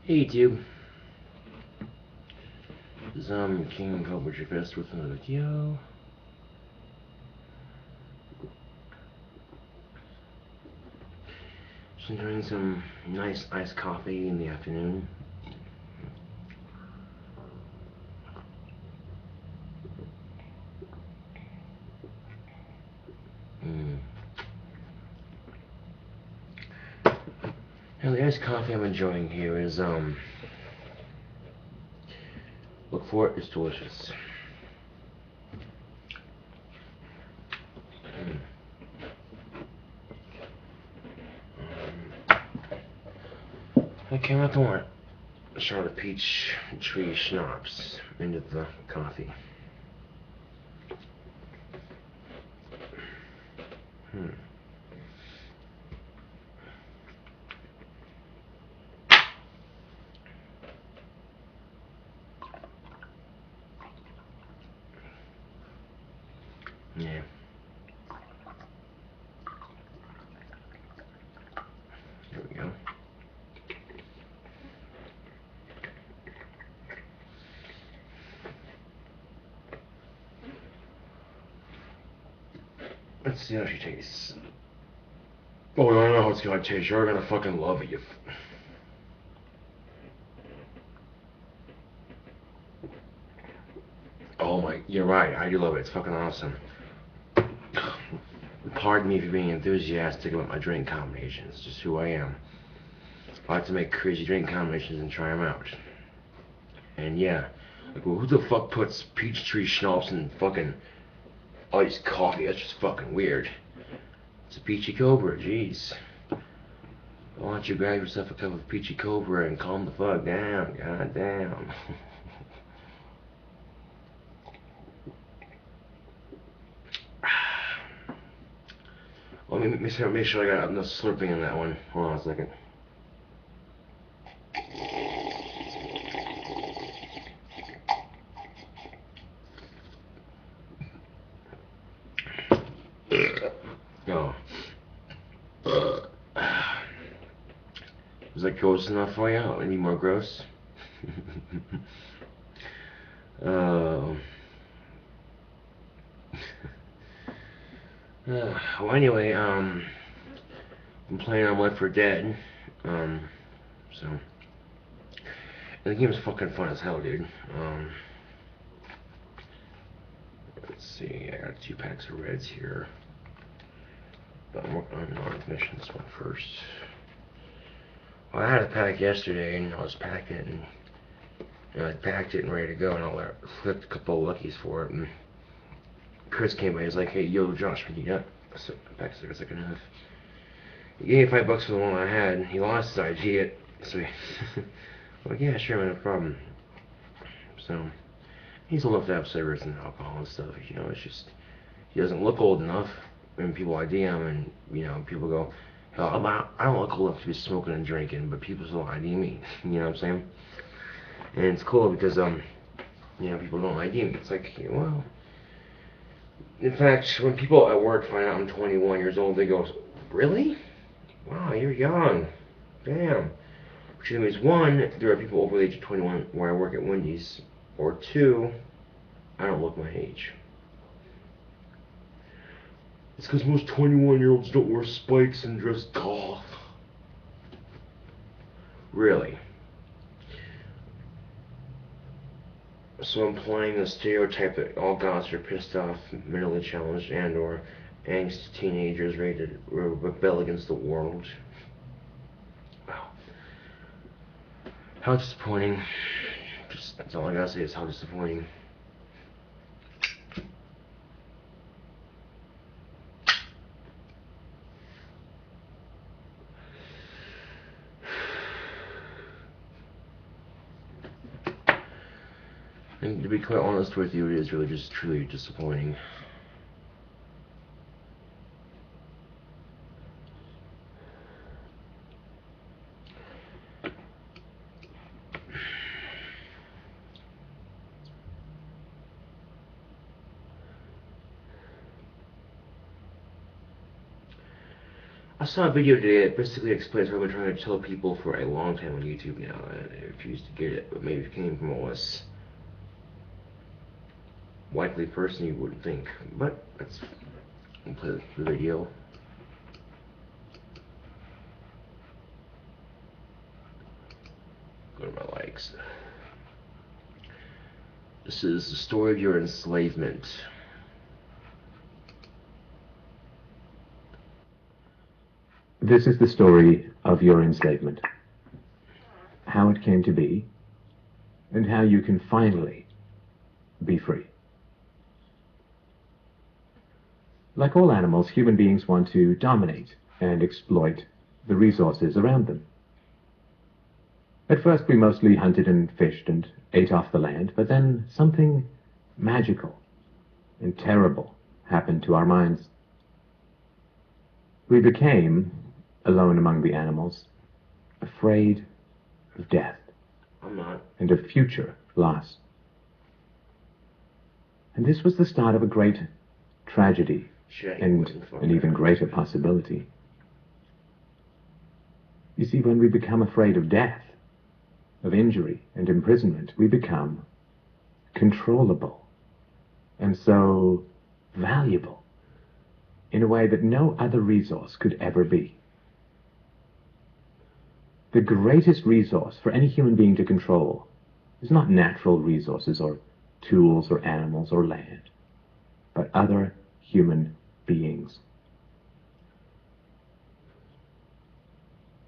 Hey YouTube, this is King Cobra Fest with another video. Just enjoying some nice iced coffee in the afternoon. And the iced coffee I'm enjoying here is look for it, it's delicious. I came out to want a shot of peach tree schnapps into the coffee. Yeah. There we go. Let's see how she tastes. Oh, I don't know how it's gonna taste. You're gonna fucking love it, you. Oh my, you're right. I do love it. It's fucking awesome. Pardon me for being enthusiastic about my drink combinations. It's just who I am. I like to make crazy drink combinations and try them out. And yeah, like, well, who the fuck puts peach tree schnapps in fucking iced coffee? That's just fucking weird. It's a peachy cobra, jeez. Why don't you grab yourself a cup of peachy cobra and calm the fuck down? God damn. Let me make sure I got enough slurping in that one. Hold on a second. Oh. Was that gross enough for you? Any more gross? Oh. Well, anyway, I'm playing on Left 4 Dead. So. And the game is fucking fun as hell, dude. Let's see, I got 2 packs of reds here. But I'm working on finishing this one first. Well, I had a pack yesterday, and I was packing it, and I packed it and ready to go, and I flipped a couple of luckies for it, and Chris came by, he's like, hey, yo, Josh, what you got? Pack cigarettes I can have. He gave me $5 for the one I had, he lost his ID, so he, I'm like, yeah, sure, man, no problem. So, he's old enough to have cigarettes and alcohol and stuff, you know, it's just, he doesn't look old enough, and people ID him, and, you know, people go, hell, I don't look old enough to be smoking and drinking, but people still ID me, you know what I'm saying? And it's cool because, you know, people don't ID me. It's like, well, in fact, when people at work find out I'm 21 years old, they go, really? Wow, you're young. Damn. Which means, one, there are people over the age of 21 where I work at Wendy's, or two, I don't look my age. It's because most 21-year-olds don't wear spikes and dress goth. Really. So I'm playing the stereotype that all goths are pissed off, mentally challenged, and or angst teenagers ready to rebel against the world. Wow. How disappointing. Just, that's all I gotta say is how disappointing. And to be quite honest with you, it is really just truly disappointing. I saw a video today that basically explains what I've been trying to tell people for a long time on YouTube now, and I refuse to get it, but maybe it came from a less likely person you would think. But let's play the video. Go to my likes. This is the story of your enslavement. This is the story of your enslavement, how it came to be, and how you can finally be free. Like all animals, human beings want to dominate and exploit the resources around them. At first we mostly hunted and fished and ate off the land, but then something magical and terrible happened to our minds. We became, alone among the animals, afraid of death. I'm not. And of future loss. And this was the start of a great tragedy and an even greater possibility. You see, when we become afraid of death, of injury and imprisonment, we become controllable and so valuable in a way that no other resource could ever be. The greatest resource for any human being to control is not natural resources or tools or animals or land, but other human beings.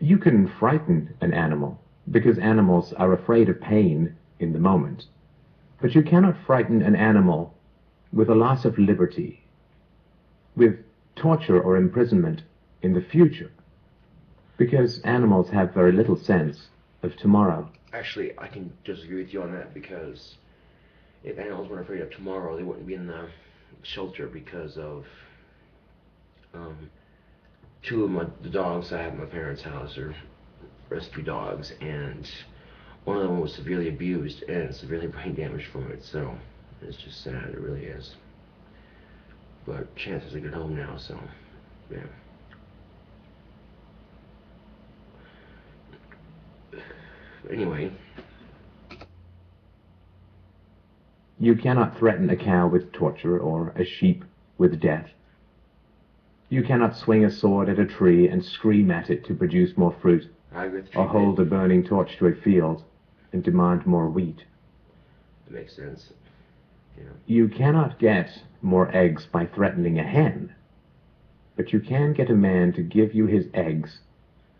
You can frighten an animal because animals are afraid of pain in the moment, but you cannot frighten an animal with a loss of liberty, with torture or imprisonment in the future, because animals have very little sense of tomorrow. Actually, I can disagree with you on that, because if animals weren't afraid of tomorrow, they wouldn't be in the shelter, because of two of the dogs I have at my parents' house are rescue dogs, and one of them was severely abused and severely brain damaged from it, so it's just sad, it really is. But Chance is a good home now, so yeah. Anyway. You cannot threaten a cow with torture or a sheep with death. You cannot swing a sword at a tree and scream at it to produce more fruit, or hold a burning torch to a field and demand more wheat. That makes sense. Yeah. You cannot get more eggs by threatening a hen, but you can get a man to give you his eggs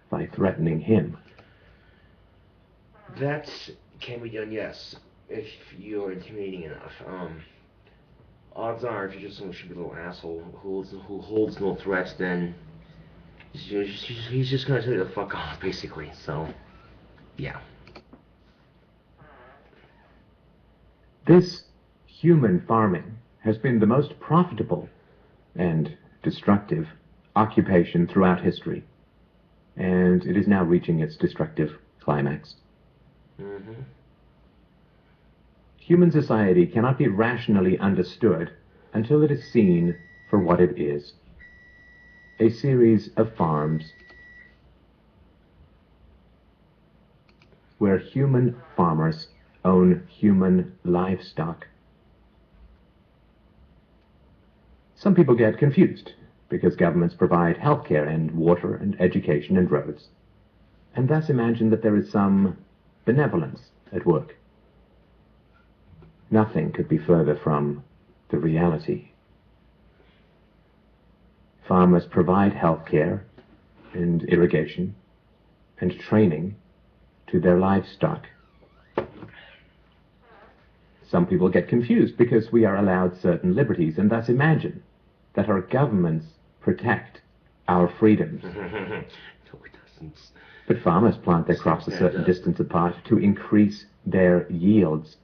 by threatening him. That can be done, yes, if you're intimidating enough. Odds are, if you're just some stupid little asshole who holds no threats, then he's just gonna tell you to fuck off, basically. So, yeah. This human farming has been the most profitable and destructive occupation throughout history, and it is now reaching its destructive climax. Mm-hmm. Human society cannot be rationally understood until it is seen for what it is: a series of farms where human farmers own human livestock. Some people get confused because governments provide healthcare and water and education and roads, and thus imagine that there is some benevolence at work. Nothing could be further from the reality. Farmers provide health care and irrigation and training to their livestock. Some people get confused because we are allowed certain liberties and thus imagine that our governments protect our freedoms. No, it doesn't. But farmers plant their crops a certain distance apart to increase their yields,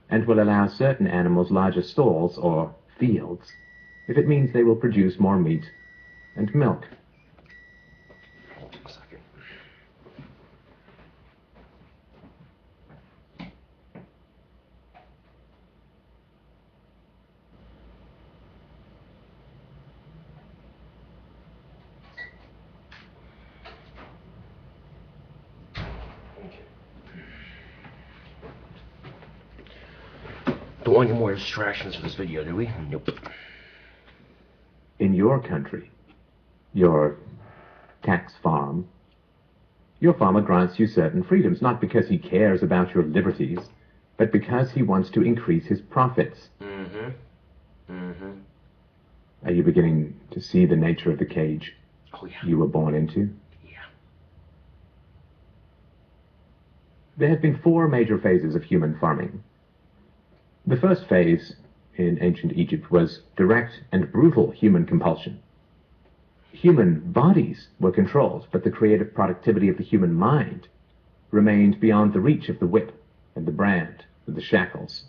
and will allow certain animals larger stalls or fields if it means they will produce more meat and milk. Don't want any more distractions for this video, do we? Nope. In your country, your tax farm, your farmer grants you certain freedoms, not because he cares about your liberties, but because he wants to increase his profits. Are you beginning to see the nature of the cage you were born into? Yeah. There have been 4 major phases of human farming. The first phase in ancient Egypt was direct and brutal human compulsion. Human bodies were controlled, but the creative productivity of the human mind remained beyond the reach of the whip and the brand and the shackles.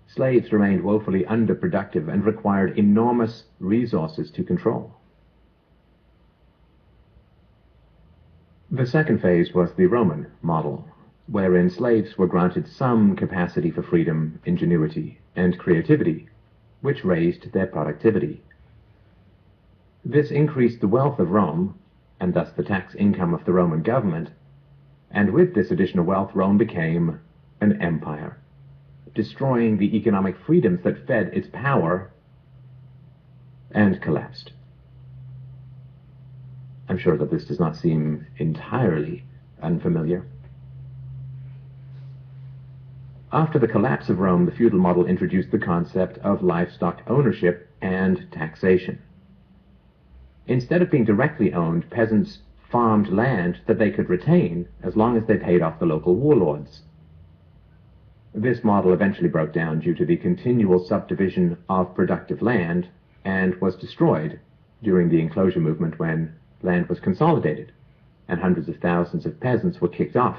Slaves remained woefully underproductive and required enormous resources to control. The second phase was the Roman model, wherein slaves were granted some capacity for freedom, ingenuity, and creativity, which raised their productivity. This increased the wealth of Rome, and thus the tax income of the Roman government, and with this additional wealth Rome became an empire, destroying the economic freedoms that fed its power, and collapsed. I'm sure that this does not seem entirely unfamiliar. After the collapse of Rome, the feudal model introduced the concept of livestock ownership and taxation. Instead of being directly owned, peasants farmed land that they could retain as long as they paid off the local warlords. This model eventually broke down due to the continual subdivision of productive land and was destroyed during the enclosure movement when land was consolidated and hundreds of thousands of peasants were kicked off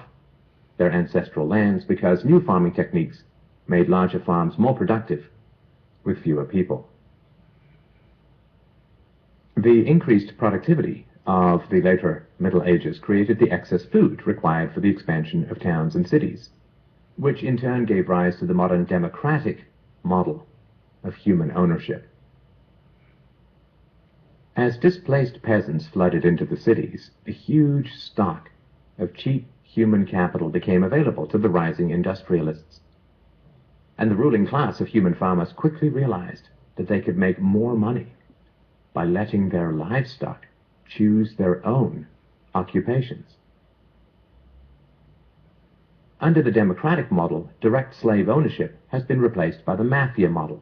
their ancestral lands because new farming techniques made larger farms more productive with fewer people. The increased productivity of the later Middle Ages created the excess food required for the expansion of towns and cities, which in turn gave rise to the modern democratic model of human ownership. As displaced peasants flooded into the cities, a huge stock of cheap human capital became available to the rising industrialists. And the ruling class of human farmers quickly realized that they could make more money by letting their livestock choose their own occupations. Under the democratic model, direct slave ownership has been replaced by the mafia model.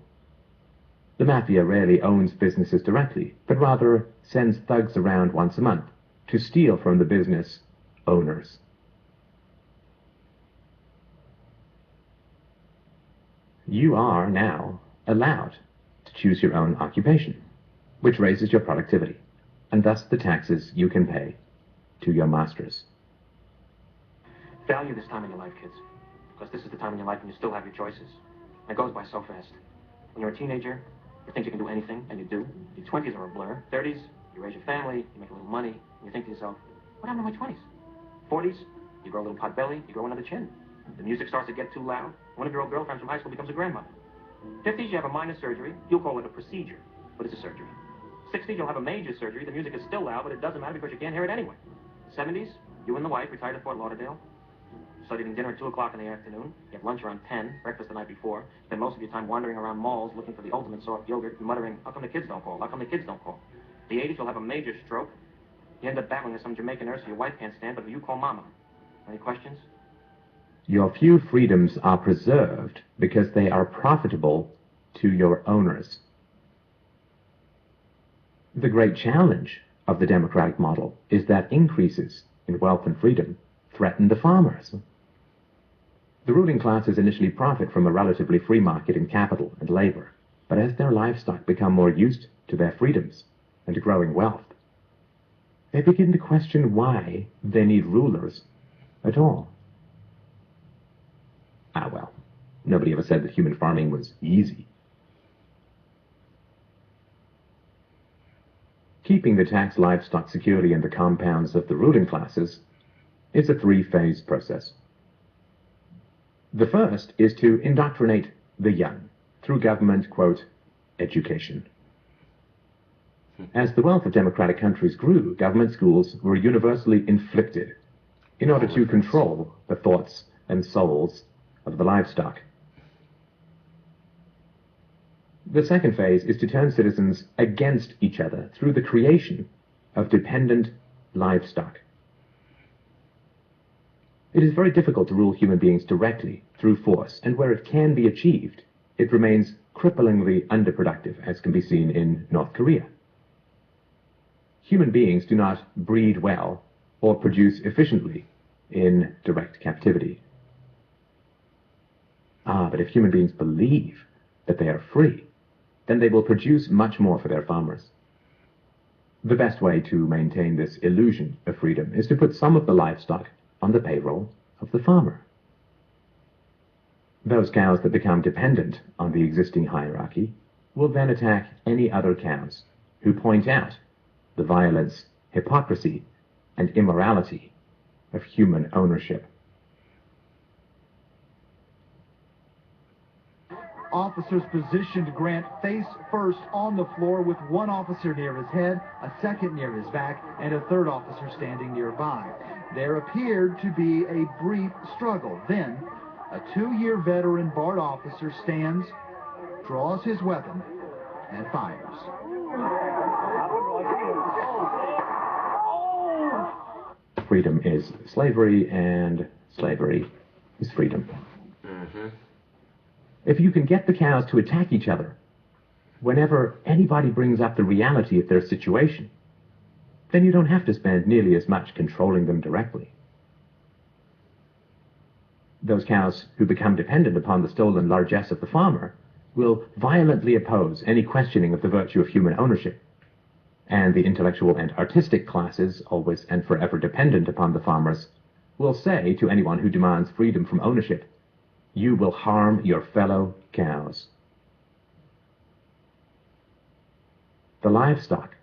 The mafia rarely owns businesses directly, but rather sends thugs around once a month to steal from the business owners. You are now allowed to choose your own occupation, which raises your productivity, and thus the taxes you can pay to your masters. Value this time in your life, kids, because this is the time in your life when you still have your choices. And it goes by so fast. When you're a teenager, you think you can do anything, and you do. Your 20s are a blur. 30s, you raise your family, you make a little money, and you think to yourself, what happened to my 20s? 40s, you grow a little pot belly, you grow another chin. The music starts to get too loud. One of your old girlfriends from high school becomes a grandmother. 50s, you have a minor surgery. You'll call it a procedure, but it's a surgery. 60s, you'll have a major surgery. The music is still loud, but it doesn't matter because you can't hear it anyway. 70s, you and the wife retire to Fort Lauderdale. Start eating dinner at 2 o'clock in the afternoon. You have lunch around 10, breakfast the night before. Spend most of your time wandering around malls looking for the ultimate soft yogurt and muttering, how come the kids don't call? How come the kids don't call? The 80s, you'll have a major stroke. You end up battling with some Jamaican nurse your wife can't stand, but who you call mama. Any questions? Your few freedoms are preserved because they are profitable to your owners. The great challenge of the democratic model is that increases in wealth and freedom threaten the farmers. The ruling classes initially profit from a relatively free market in capital and labor, but as their livestock become more used to their freedoms and to growing wealth, they begin to question why they need rulers at all. Well, nobody ever said that human farming was easy. Keeping the taxed livestock securely in the compounds of the ruling classes is a 3-phase process. The first is to indoctrinate the young through government, quote, education. As the wealth of democratic countries grew, government schools were universally inflicted in order to control the thoughts and souls of the livestock. The second phase is to turn citizens against each other through the creation of dependent livestock. It is very difficult to rule human beings directly through force, and where it can be achieved, it remains cripplingly underproductive, as can be seen in North Korea. Human beings do not breed well or produce efficiently in direct captivity. But if human beings believe that they are free, then they will produce much more for their farmers. The best way to maintain this illusion of freedom is to put some of the livestock on the payroll of the farmer. Those cows that become dependent on the existing hierarchy will then attack any other cows who point out the violence, hypocrisy, and immorality of human ownership. Officers positioned Grant face first on the floor with one officer near his head, a second near his back, and a third officer standing nearby. There appeared to be a brief struggle. Then, a 2-year veteran BART officer stands, draws his weapon, and fires. Freedom is slavery, and slavery is freedom. If you can get the cows to attack each other whenever anybody brings up the reality of their situation, then you don't have to spend nearly as much controlling them directly. Those cows who become dependent upon the stolen largesse of the farmer will violently oppose any questioning of the virtue of human ownership, and the intellectual and artistic classes, always and forever dependent upon the farmers, will say to anyone who demands freedom from ownership, "You will harm your fellow cows." The livestock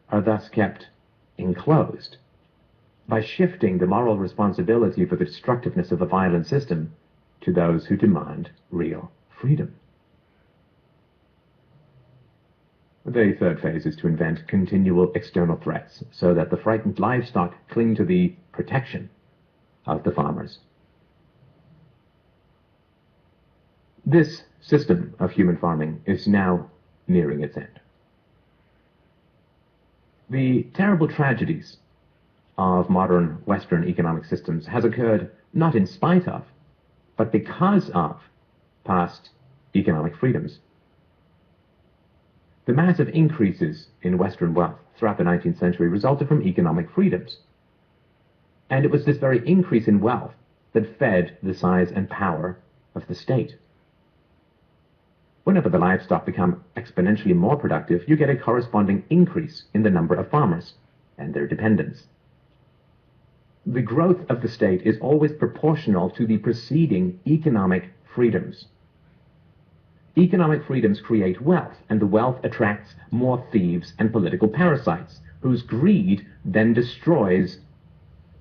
are thus kept enclosed by shifting the moral responsibility for the destructiveness of the violent system to those who demand real freedom. The third phase is to invent continual external threats so that the frightened livestock cling to the protection of the farmers. This system of human farming is now nearing its end. The terrible tragedies of modern Western economic systems has occurred not in spite of, but because of past economic freedoms. The massive increases in Western wealth throughout the 19th century resulted from economic freedoms. And it was this very increase in wealth that fed the size and power of the state. Whenever the livestock become exponentially more productive, you get a corresponding increase in the number of farmers and their dependents. The growth of the state is always proportional to the preceding economic freedoms. Economic freedoms create wealth, and the wealth attracts more thieves and political parasites, whose greed then destroys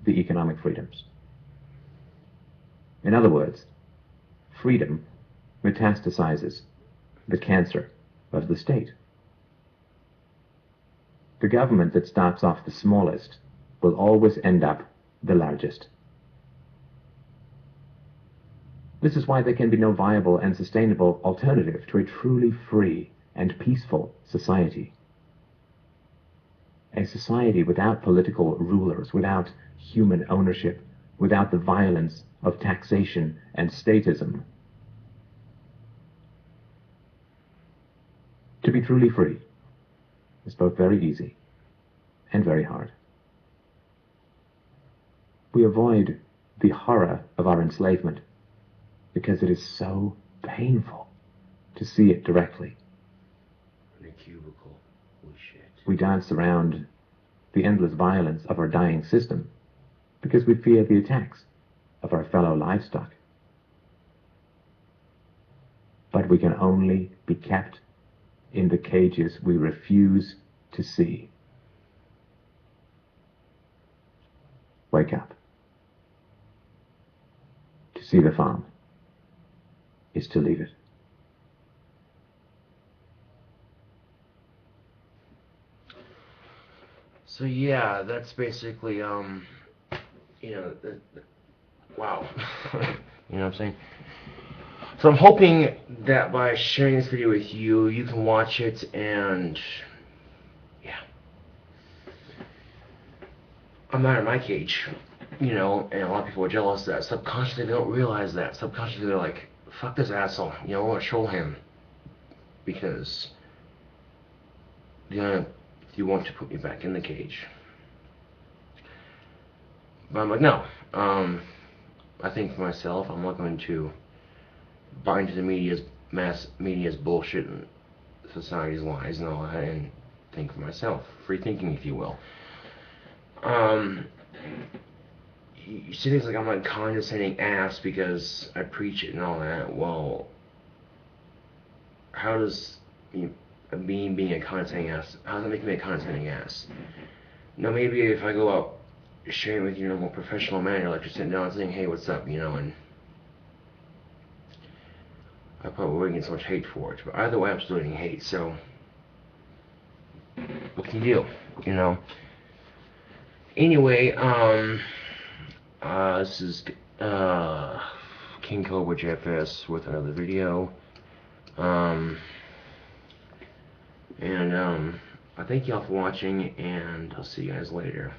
the economic freedoms. In other words, freedom metastasizes the cancer of the state. The government that starts off the smallest will always end up the largest. This is why there can be no viable and sustainable alternative to a truly free and peaceful society. A society without political rulers, without human ownership, without the violence of taxation and statism. To be truly free is both very easy and very hard. We avoid the horror of our enslavement because it is so painful to see it directly. In a cubicle. Holy shit. We dance around the endless violence of our dying system because we fear the attacks of our fellow livestock. But we can only be kept in the cages we refuse to see. Wake up. To see the farm is to leave it. So yeah, that's basically you know, wow. You know what I'm saying? So I'm hoping that by sharing this video with you, you can watch it and, yeah. I'm not in my cage, you know, and a lot of people are jealous of that. Subconsciously, they don't realize that. Subconsciously, they're like, fuck this asshole, you know, I want to troll him. Because you want to put me back in the cage. But I'm like, no. I think for myself, I'm not going to buy into the mass media's bullshit and society's lies and all that, and think for myself. Free thinking, if you will. You see things like I'm a condescending ass because I preach it and all that. Well, how does me being a condescending ass, how does that make me a condescending ass? Now maybe if I go out sharing with you in a more professional manner, like just sitting down and saying, hey, what's up, you know, and I probably wouldn't get so much hate for it. But either way, I'm still getting hate, so what can you do, you know? Anyway, this is King Cobra JFS with another video. I thank y'all for watching, and I'll see you guys later.